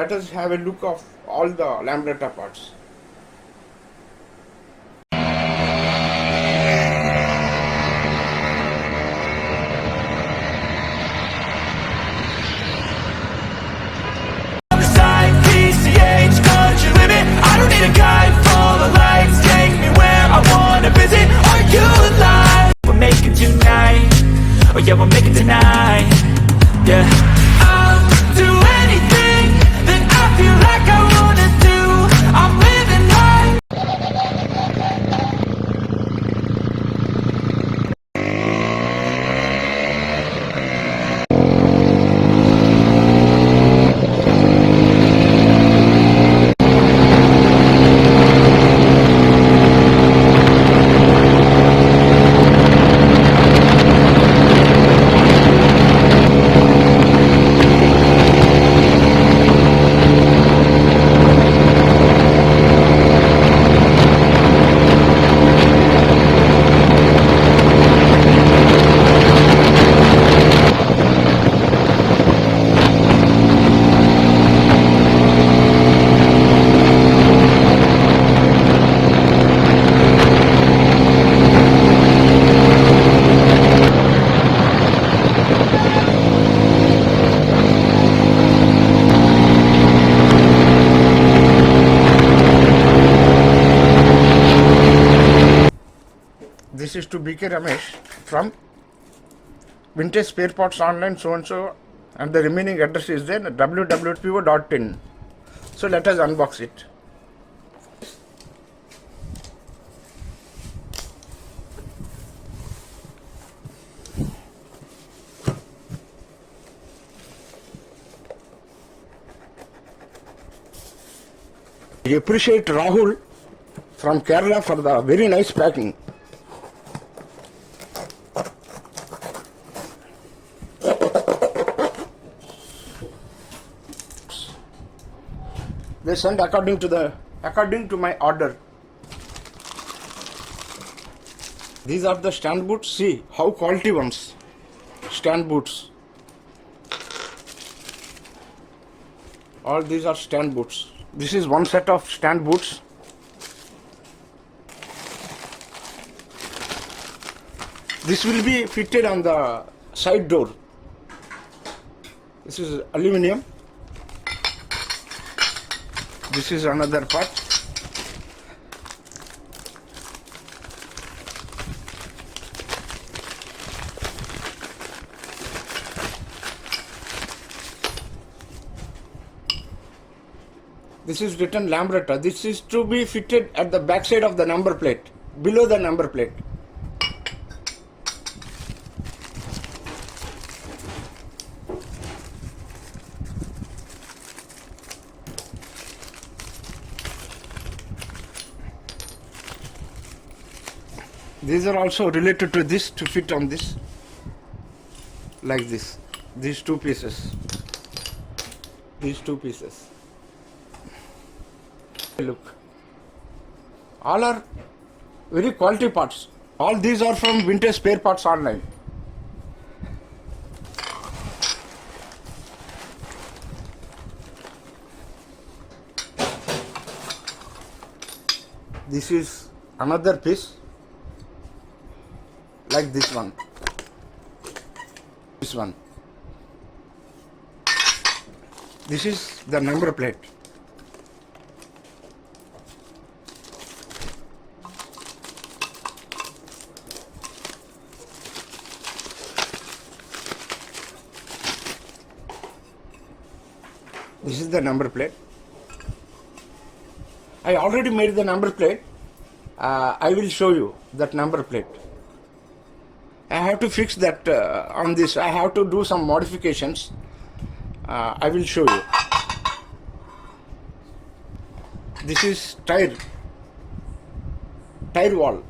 let us have a look of all the Lambretta parts. A guide full of lights, take me where I wanna visit. Are you alive? We'll make it tonight. Oh yeah, we'll make it tonight. Yeah, I'll do anything that I feel like I wanna do. I'm living life. This is to BK Ramesh from Vintage Spare Parts Online so and so, and the remaining address is there www.po.in. So let us unbox it. I appreciate Rahul from Kerala for the very nice packing. They sent according to my order. These are the stand boots. See how quality ones. Stand boots. All these are stand boots. This is one set of stand boots. This will be fitted on the side door. This is aluminium. This is another part. This is written Lambretta. This is to be fitted at the back side of the number plate, below the number plate. These are also related to this, to fit on this, like this. These two pieces. These two pieces. Look. All are very quality parts. All these are from Vintage Spare Parts Online. This is another piece. Like this one, this one. This is the number plate. This is the number plate. I already made the number plate. I will show you that number plate. I have to fix that on this. I have to do some modifications. I will show you. This is tire wall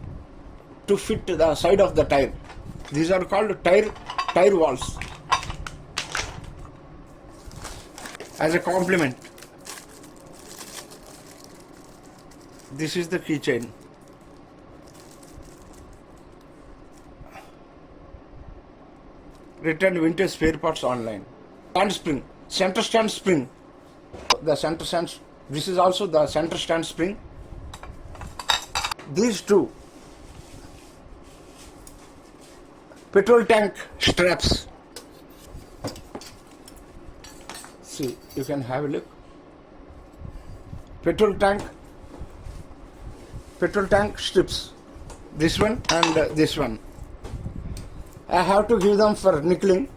to fit the side of the tire. These are called tire walls. As a complement, this is the keychain. Written Vintage Spare Parts Online. Stand spring, center stand spring. the center stand. This is also the center stand spring. These two petrol tank straps. See, you can have a look. Petrol tank strips. This one and this one. I have to give them for nickeling.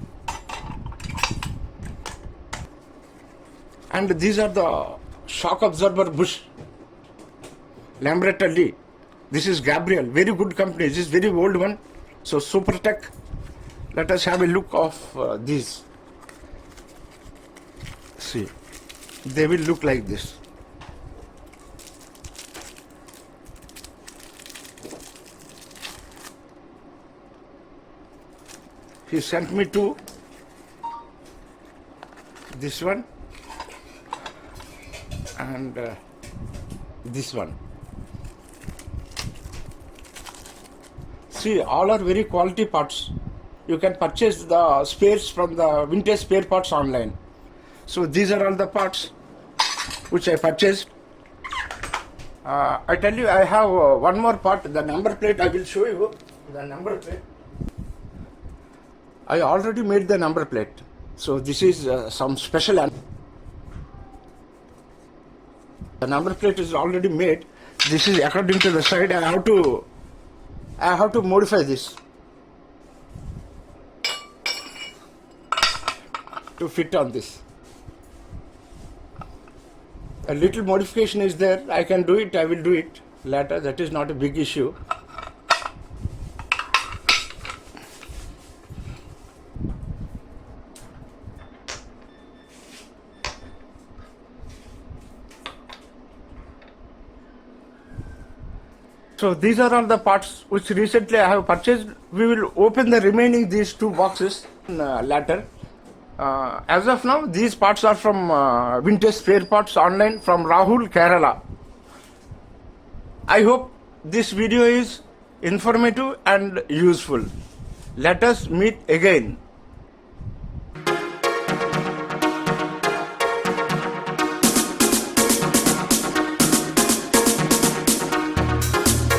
And these are the shock absorber bush. Lambretta Lee. This is Gabriel. Very good company. This is very old one. So Super Tech. Let us have a look of these. See, they will look like this. He sent me to this one and this one. See, all are very quality parts. You can purchase the spares from the vintage spare parts online. So these are all the parts which I purchased. I tell you, I have one more part, the number plate. I will show you the number plate. I already made the number plate. So this is some special. The number plate is already made. This is according to the side. I have to modify this to fit on this. A little modification is there. I can do it. I will do it later. That is not a big issue. So these are all the parts which recently I have purchased. We will open the remaining these two boxes later. As of now, these parts are from Vintage Spare Parts online from Rahul, Kerala. I hope this video is informative and useful. Let us meet again.